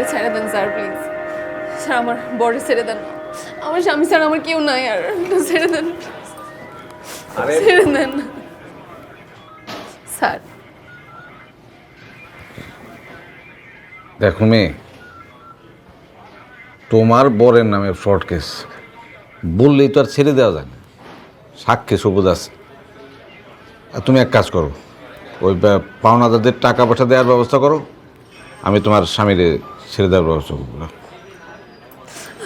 বড়ে ছেড়ে দেন sir, please sir, আমার বড়ে ছেড়ে দেন। আমার স্বামী স্যার, আমার কেউ নাই আর, ছেড়ে দেন, ছেড়ে দেন স্যার। দেখো মেয়ে, তোমার বরের নামে ফ্রড কেস বললেই তো আর ছেড়ে দেওয়া যায় না, সাক্ষী সবুজ আছে। আর তুমি এক কাজ করো, ওই পাওনাদারদের টাকা পয়সা দেওয়ার ব্যবস্থা করো, আমি তোমার স্বামীরে ছেড়ে দেওয়ার ব্যবস্থা করবো।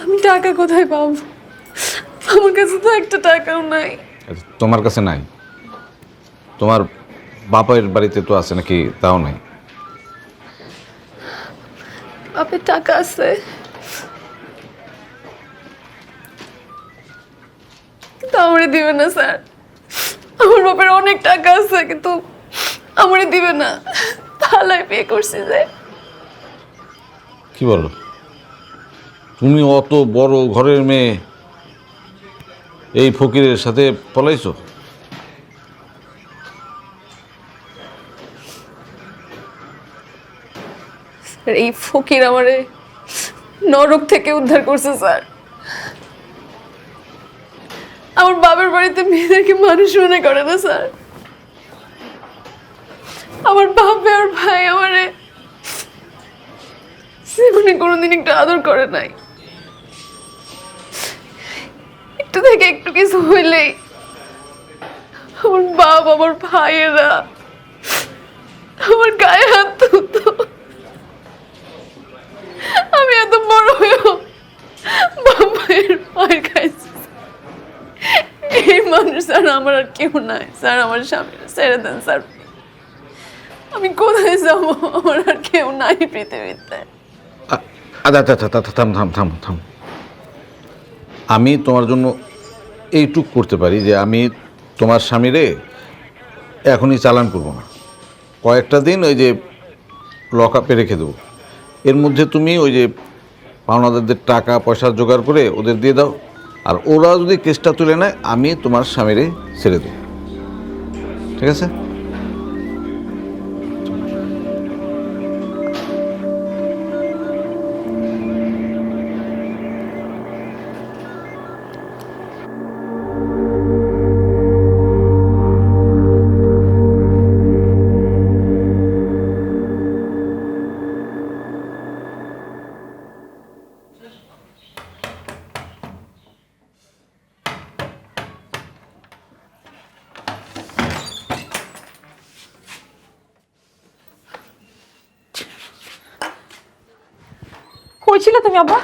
আমি টাকা কোথায় পাবো? আমার কাছে তো একটা টাকাও নাই। তোমার কাছে নাই, তোমার বাপের বাড়িতে তো আছে নাকি তাও নাই? বাপের টাকা আছে, কিন্তু আমারই দিবে না স্যার। আমার বাপের অনেক টাকা আছে, কিন্তু আমারই দিবে না। তাহলে পে করছি যে। কি বলো, তুমি অত বড় ঘরের মেয়ে এই ফকিরের সাথে পলাইছো? এই ফকির আমারে নরক থেকে উদ্ধার করছে স্যার। আমার বাবার বাড়িতে মেয়েদেরকে মানুষ মনে করে না স্যার। আমার বাপ আর ভাই আমারে জীবনে কোনোদিন একটু আদর করে নাই। একটু থেকে একটু কিছু হইলেই আমার বাপ, আমার ভাইয়েরা আমার গায়ে হাত তুলতো। আমি এত বড় হয়েও বাবার মায়ের খাইছি। এই মানুষ স্যার আমার আর কেউ নাই স্যার। আমার স্বামীরা ছেড়ে দেন স্যার। আমি কোথায় যাবো? আমার আর কেউ নাই পৃথিবীতে। আচ্ছা আচ্ছা আচ্ছা, থাম থাম থাম থাম। আমি তোমার জন্য এইটুক করতে পারি যে আমি তোমার স্বামীরে এখনই চালান করবো না, কয়েকটা দিন ওই যে লক আপে রেখে দেবো। এর মধ্যে তুমি ওই যে পাওনাদারদের টাকা পয়সা জোগাড় করে ওদের দিয়ে দাও, আর ওরা যদি কেসটা তুলে নেয় আমি তোমার স্বামীরে ছেড়ে দেবো, ঠিক আছে? কই ছিলে তুমি আব্বা?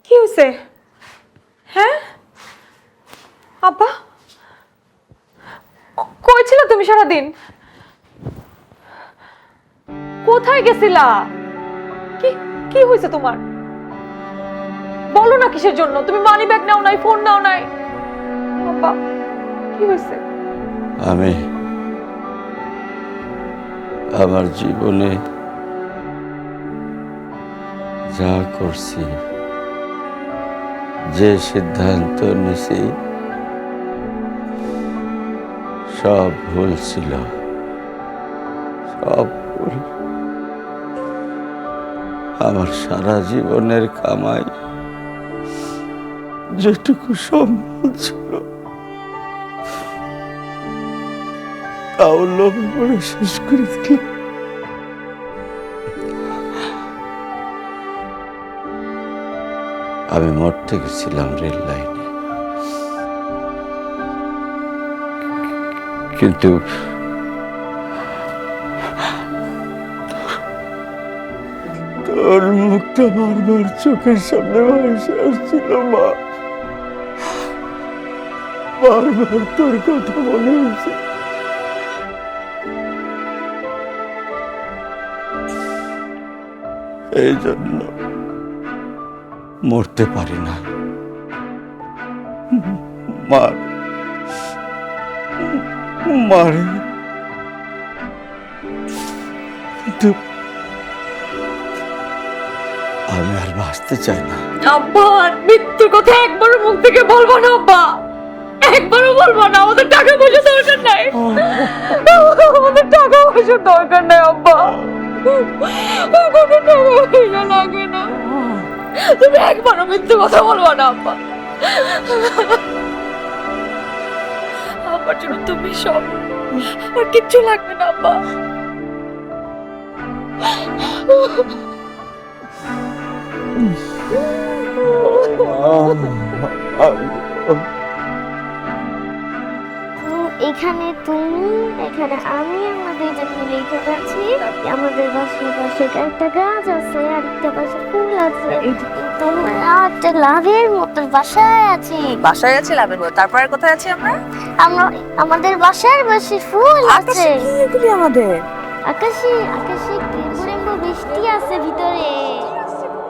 কি হয়েছে? হ্যাঁ আব্বা, কই ছিলে তুমি সারাদিন? কোথায় গেছিলা? কি কি হয়েছে তোমার? বলো না কিসের জন্য? তুমি মানি ব্যাগ নাও নাই, ফোন নাও নাই। আব্বা কি হয়েছে? আমি আমার জীবনে যা করছি, যে সিদ্ধান্ত নিছি, সব ভুল ছিল, সব ভুল। আমার সারা জীবনের কামাই যেটুকু সম্ভব ছিল তাও লোভে পড়ে শেষ করে দিল। আমি মরতে গেছিলাম রেল লাইনে, কিন্তু তোর মুখটা বারবার চোখের সামনে ভেসে আসছিল মা। বারবার তোর কথা মনে হয়েছে। এই জন্য মরতে পারি না। মার মারে, কিন্তু আমি আর বাঁচতে চাই না। আব্বা, আর মৃত্যুর কথা একবার মুখ থেকে বলবো না আব্বা, একবারও বলবো না আমাদের টাকা পয়সা দরকার নাই, আমাদের টাকা পয়সার দরকার নাই আব্বা, কোনো টাকা পয়সা লাগবে না। তুমি একবারও মিথ্যে কথা বলবো না আব্বা, আমার জন্য তুমি সব, আমার কিচ্ছু লাগবে না আব্বা। এখানে তুমি, এখানে আমি, আমাদের যে মিলে এখানে আছি। আমাদের বাসার পাশে একটা গাছ আছে, আরেকটা পাশে ফুল আছে। তোমরা একটা লাভের মতো বাসায় আছি। বাসায় আছে লাভের মতো, তারপর আর কোথায় আছি আমরা? আমরা আমাদের বাসার পাশে ফুল আছে। আকাশে কি এগুলি আমাদের? আকাশে আকাশে রেইনবো বৃষ্টি আছে ভিতরে।